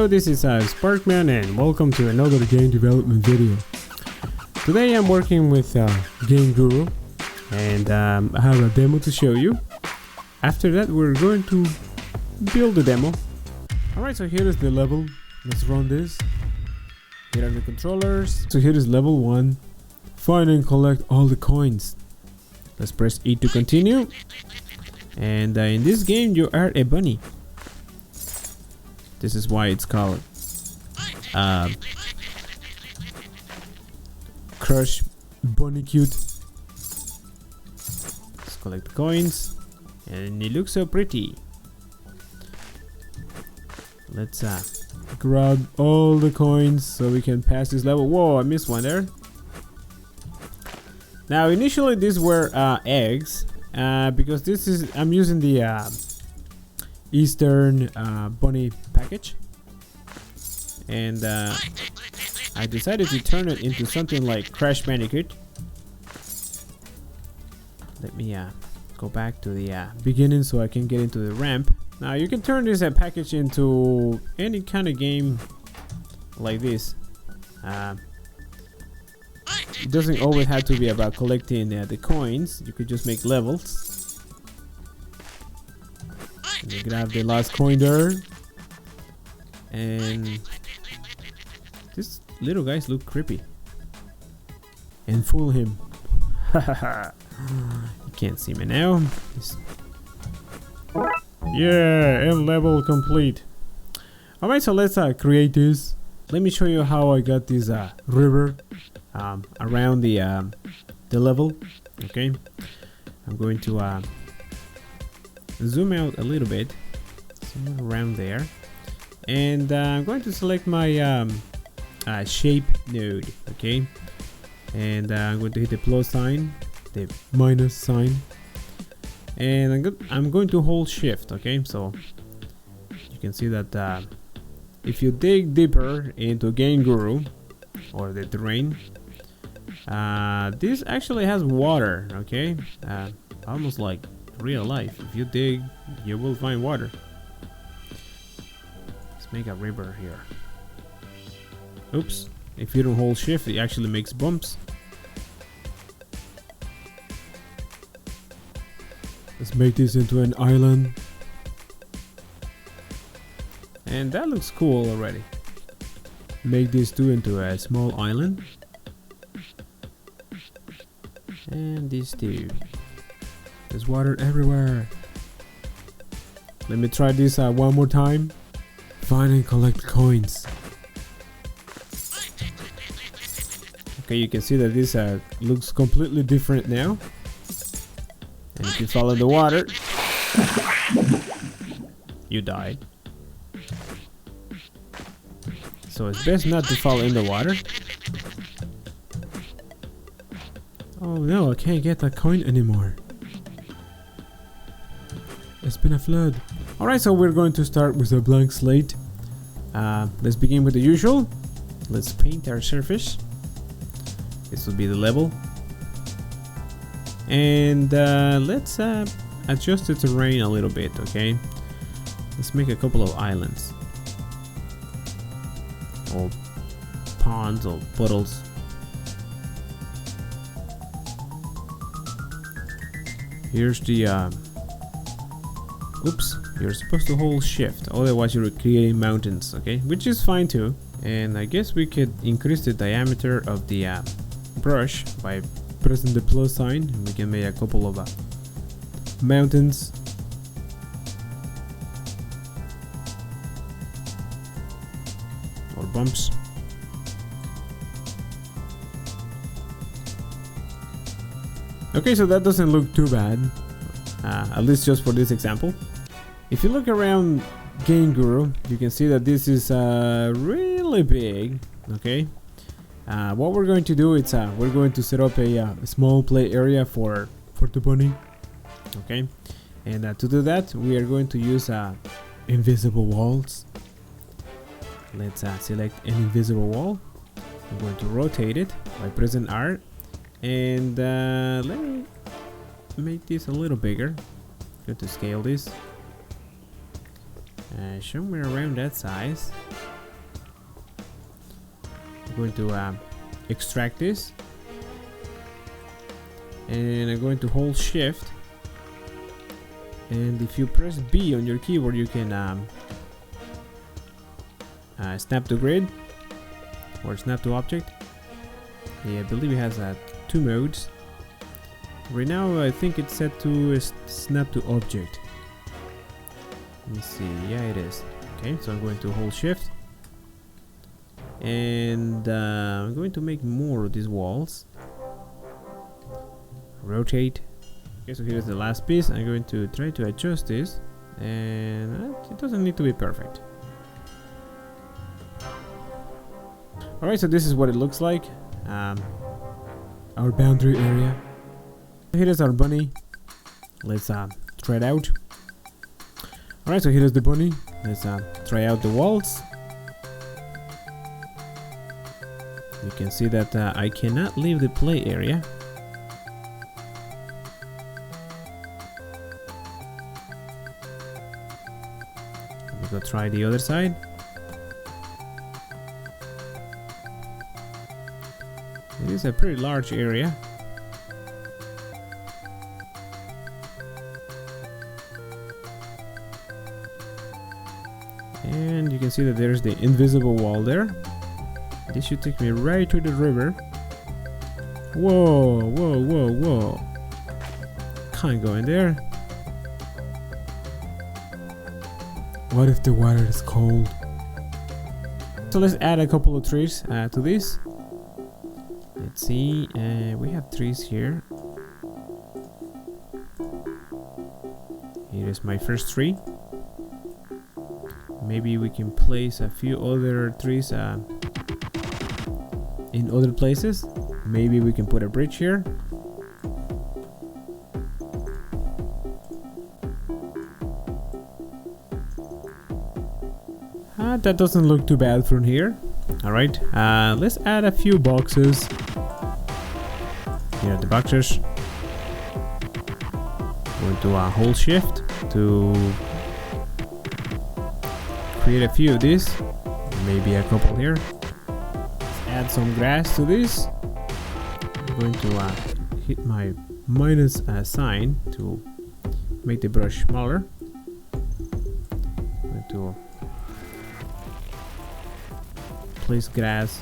Hello, this is Sparckman and welcome to another game development video. Today I'm working with Game Guru and I have a demo to show you. After that we're going to build the demo. Alright, so here is the level. Let's run this. Here are the controllers. So here is level 1. Find and collect all the coins. Let's press E to continue. And in this game you are a bunny. This is why it's called Crush Bandicoot. Let's collect the coins, and it looks so pretty. Let's grab all the coins so we can pass this level. Whoa, I missed one there. Now initially these were eggs, because this is I'm using the Eastern bunny package, and I decided to turn it into something like Crash Bandicoot. Let me go back to the beginning so I can get into the ramp. Now you can turn this package into any kind of game like this. It doesn't always have to be about collecting the coins. You could just make levels. And you grab the last coin there, and these little guys look creepy. And fool him. You can't see me now. Yeah, and level complete. Alright, so let's create this. Let me show you how I got this river around the level. Okay, I'm going to zoom out a little bit, somewhere around there, and I'm going to select my shape node. Okay, and I'm going to hit the plus sign, the minus sign, and I'm going to hold shift. Okay, so you can see that if you dig deeper into Game Guru or the terrain, this actually has water. Okay, almost like real life. If you dig, you will find water. Let's make a river here. Oops, if you don't hold shift, it actually makes bumps. Let's make this into an island, and that looks cool already. Make this too into a small island, and these two. There's water everywhere. Let me try this one more time. Find and collect coins. Okay, you can see that this looks completely different now. And if you fall in the water, you die. So it's best not to fall in the water. Oh no, I can't get that coin anymore. It's been a flood. Alright, so we're going to start with a blank slate. Let's begin with the usual. Let's paint our surface. This will be the level. And let's adjust the terrain a little bit, okay? Let's make a couple of islands. Or ponds or puddles. Here's the oops, you're supposed to hold shift, otherwise you're creating mountains, okay? Which is fine too. And I guess we could increase the diameter of the brush by pressing the plus sign, and we can make a couple of mountains. Or bumps. Okay, so that doesn't look too bad, at least just for this example. If you look around Game Guru, you can see that this is really big. Okay, what we're going to do is we're going to set up a small play area for the bunny. Okay, and to do that we are going to use invisible walls. Let's select an invisible wall. I'm going to rotate it by pressing R, and let me make this a little bigger. Going to scale this somewhere around that size. I'm going to extract this, and I'm going to hold shift, and if you press B on your keyboard you can snap to grid or snap to object. Yeah, I believe it has 2 modes. Right now I think it's set to snap to object. Let me see. Yeah, it is. Okay, so I'm going to hold shift, and I'm going to make more of these walls. Rotate. Okay, so here's the last piece. I'm going to try to adjust this, and it doesn't need to be perfect. Alright, so this is what it looks like. Our boundary area. Here is our bunny. Let's try it out. Alright, so here is the bunny. Let's try out the walls. You can see that I cannot leave the play area. Let me go try the other side. It is a pretty large area. And you can see that there's the invisible wall there. This should take me right to the river. Whoa, whoa, whoa, whoa. Can't go in there. What if the water is cold? So let's add a couple of trees to this. Let's see, we have trees here. Here is my first tree. Maybe we can place a few other trees in other places. Maybe we can put a bridge here. That doesn't look too bad from here. Alright, let's add a few boxes. Here are the boxes. Going to hold shift to create a few of these. Maybe a couple here. Let's add some grass to this. I'm going to hit my minus sign to make the brush smaller. I'm going to place grass,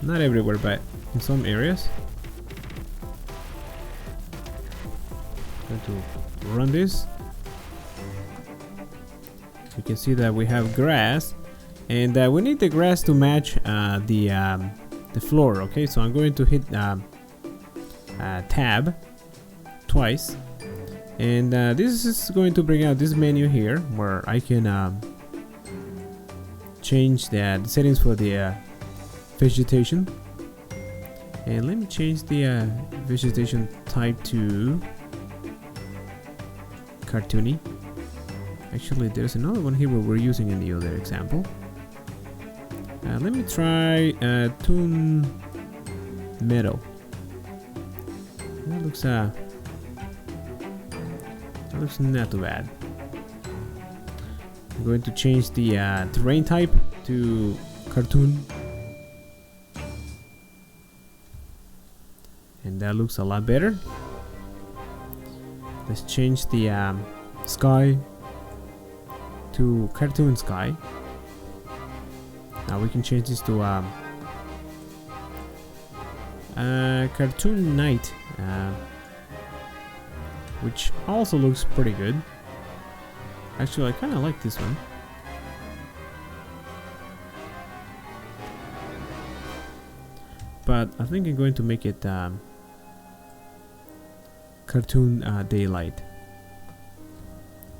not everywhere, but in some areas. I'm going to run this. You can see that we have grass, and we need the grass to match the floor. Okay, so I'm going to hit tab twice, and this is going to bring out this menu here where I can change the settings for the vegetation. And let me change the vegetation type to cartoony. Actually, there's another one here where we're using in the other example. Let me try Toon Meadow. That looks not too bad. I'm going to change the terrain type to cartoon, and that looks a lot better. Let's change the sky to cartoon sky. Now we can change this to cartoon night, which also looks pretty good. Actually, I kind of like this one. But I think I'm going to make it cartoon daylight,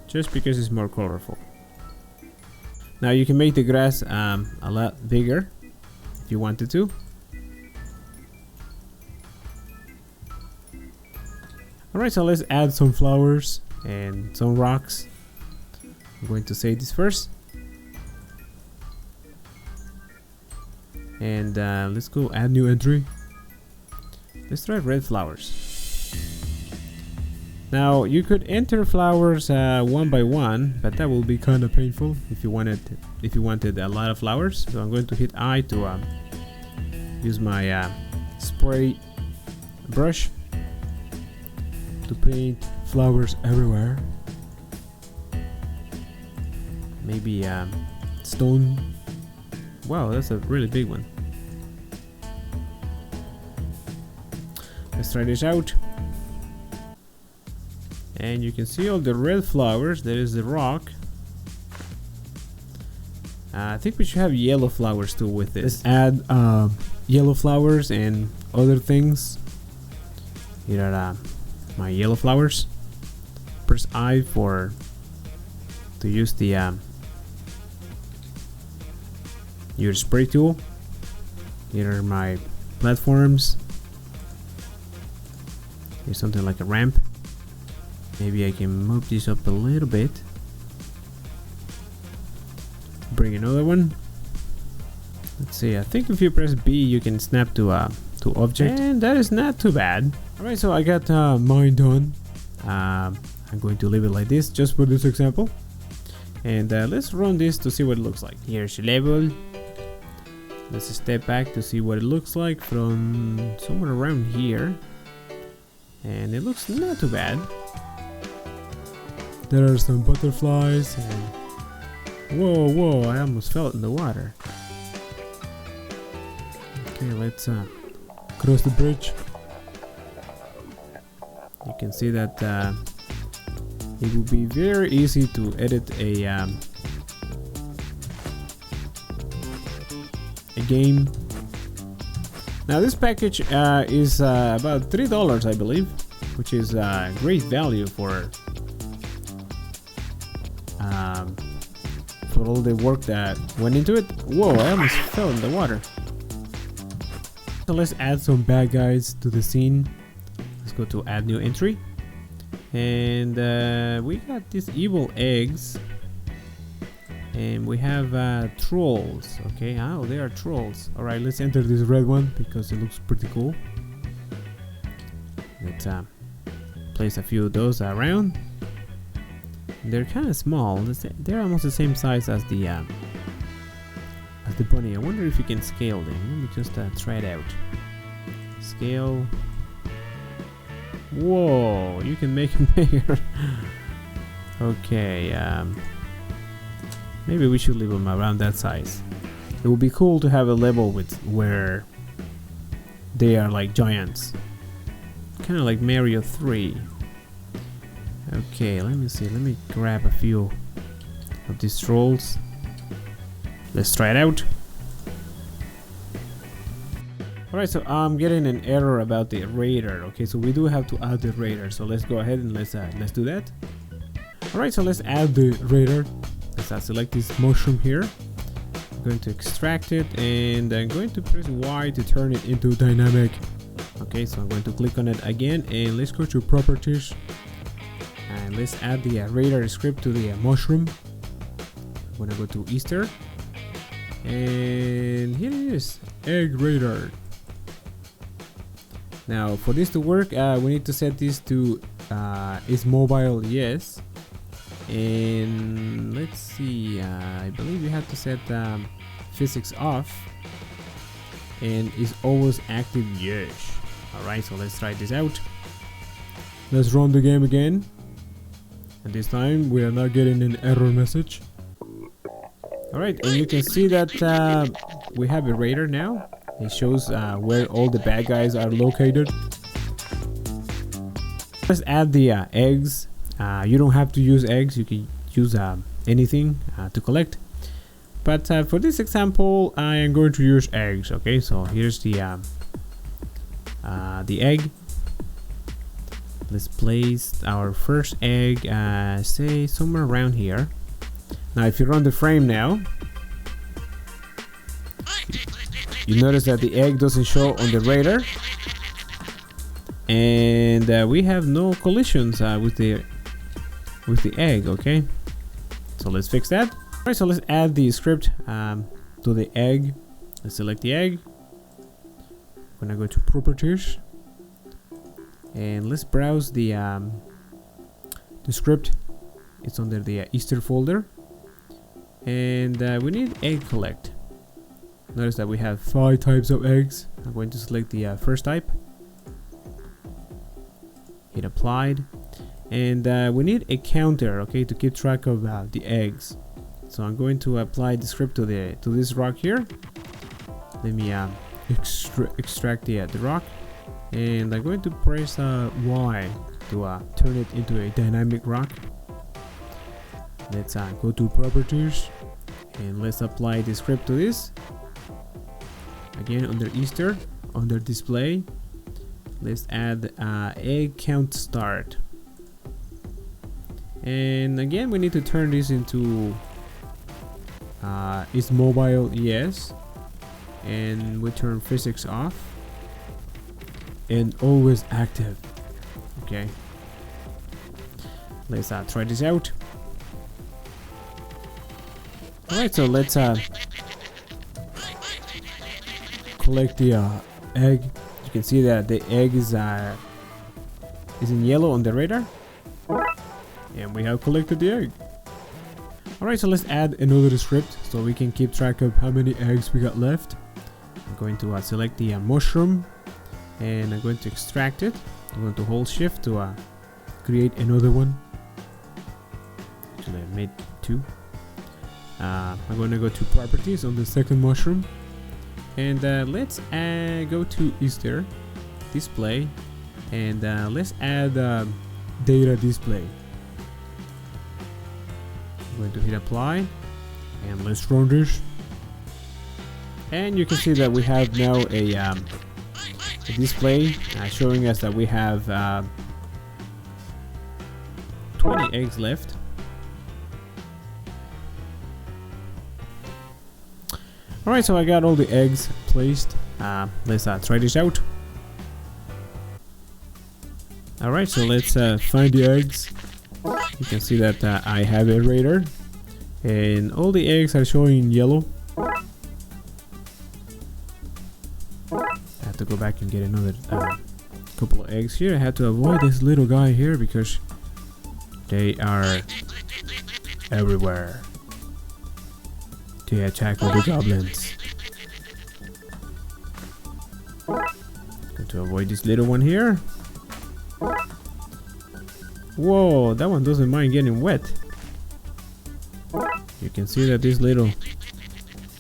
just because it's more colorful. Now you can make the grass a lot bigger if you wanted to. Alright, so let's add some flowers and some rocks. I'm going to say this first. And let's go add new entry. Let's try red flowers. Now you could enter flowers one by one, but that will be kind of painful if you wanted a lot of flowers. So I'm going to hit I to use my spray brush to paint flowers everywhere. Maybe stone. Wow, that's a really big one. Let's try this out. And you can see all the red flowers. There is the rock. I think we should have yellow flowers too with this. Let's add yellow flowers and other things. Here are my yellow flowers. Press I to use the your spray tool. Here are my platforms. Here's something like a ramp. Maybe I can move this up a little bit. Bring another one. Let's see. I think if you press B, you can snap to object, and that is not too bad. All right, so I got mine done. I'm going to leave it like this just for this example, and let's run this to see what it looks like. Here's the level. Let's step back to see what it looks like from somewhere around here, and it looks not too bad. There are some butterflies and whoa, I almost fell in the water. Okay, let's cross the bridge. You can see that it will be very easy to edit a game. Now this package is about $3, I believe, which is great value for all the work that went into it. Whoa, I almost fell in the water. So let's add some bad guys to the scene. Let's go to add new entry, and we got these evil eggs, and we have trolls. Okay, oh, they are trolls. All right, let's enter this red one because it looks pretty cool. Let's place a few of those around. They're kind of small. They're almost the same size as the bunny. I wonder if you can scale them. Let me just try it out. Scale. Whoa, you can make them bigger. Okay, maybe we should leave them around that size. It would be cool to have a level where they are like giants, kind of like Mario 3. Okay, let me see. Let me grab a few of these trolls. Let's try it out. Alright, so I'm getting an error about the radar. Okay, so we do have to add the radar. So let's go ahead and let's do that. Alright, so let's add the radar. Let's select this mushroom here. I'm going to extract it, and I'm going to press Y to turn it into dynamic. Okay, so I'm going to click on it again, and let's go to properties. And let's add the radar script to the mushroom. I'm gonna go to Easter, and here it is, egg radar. Now for this to work, we need to set this to is mobile, yes, and let's see, I believe you have to set physics off, and is always active, yes. Alright, so let's try this out. Let's run the game again. And this time we are not getting an error message. Alright, and you can see that we have a radar now. It shows where all the bad guys are located. Let's add the eggs. You don't have to use eggs, you can use anything to collect. But for this example, I am going to use eggs. Okay, so here's the egg. Let's place our first egg, say somewhere around here. Now if you run the frame now, you notice that the egg doesn't show on the radar, and we have no collisions with the egg. Okay, so let's fix that. Alright, so let's add the script to the egg. Let's select the egg. I'm gonna go to properties, and let's browse the the script. It's under the Easter folder. And we need egg collect. Notice that we have 5 types of eggs. I'm going to select the first type. Hit applied. And we need a counter, okay, to keep track of the eggs. So I'm going to apply the script to this rock here. Let me extract the rock. And I'm going to press Y to turn it into a dynamic rock. Let's go to properties and let's apply the script to this. Again, under Easter, under display, let's add egg count start. And again, we need to turn this into is mobile, yes, and we turn physics off and always active. Okay, let's try this out. Alright, so let's collect the egg. You can see that the egg is in yellow on the radar, and we have collected the egg. Alright, so let's add another script so we can keep track of how many eggs we got left. I'm going to select the mushroom, and I'm going to extract it. I'm going to hold shift to create another one. Actually, I made 2. I'm going to go to properties on the second mushroom, and let's go to Easter display, and let's add data display. I'm going to hit apply, and let's run this. And you can see that we have now a display showing us that we have 20 eggs left. Alright, so I got all the eggs placed. Let's try this out. Alright, so let's find the eggs. You can see that I have a radar, and all the eggs are showing in yellow. I have to go back and get another couple of eggs here. I have to avoid this little guy here because they are everywhere to attack all the goblins. Going to avoid this little one here. Whoa, that one doesn't mind getting wet. You can see that these little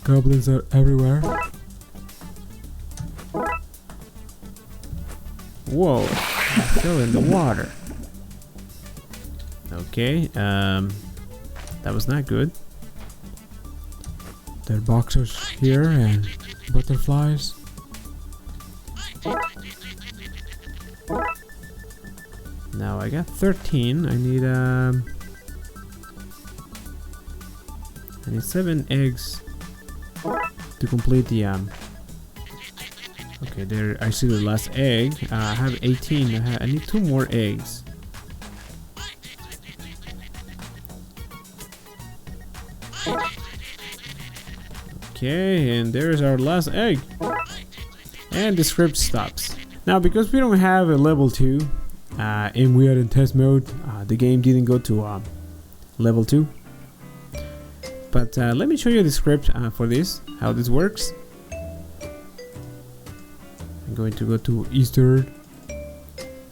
goblins are everywhere. Whoa, I fell in the water. Okay, that was not good. There are boxers here and butterflies. Now I got 13. I need 7 eggs to complete the okay, there I see the last egg. I have 18. I need 2 more eggs. Okay, and there's our last egg. And the script stops. Now, because we don't have a level 2 and we are in test mode, the game didn't go to level 2. But let me show you the script for this, how this works. I'm going to go to Easter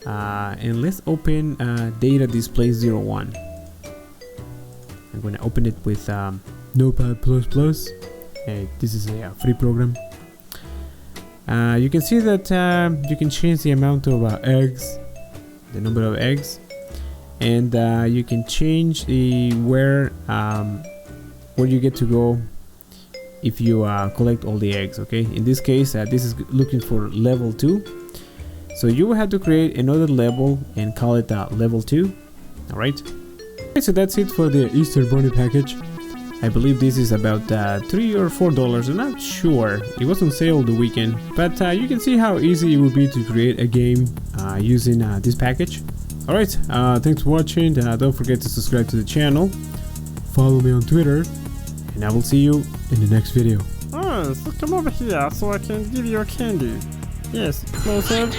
and let's open data display 01. I'm going to open it with Notepad++. Hey, this is a free program. You can see that you can change the amount of eggs, the number of eggs, and you can change the where you get to go if you collect all the eggs. Okay, in this case this is looking for level 2, so you will have to create another level and call it level 2. All right, so that's it for the Easter Bunny package. I believe this is about $3 or $4. I'm not sure. It was on sale the weekend, but you can see how easy it would be to create a game using this package. Alright, thanks for watching. Don't forget to subscribe to the channel. Follow me on Twitter, and I will see you in the next video. Oh, so come over here so I can give you a candy. Yes, close up.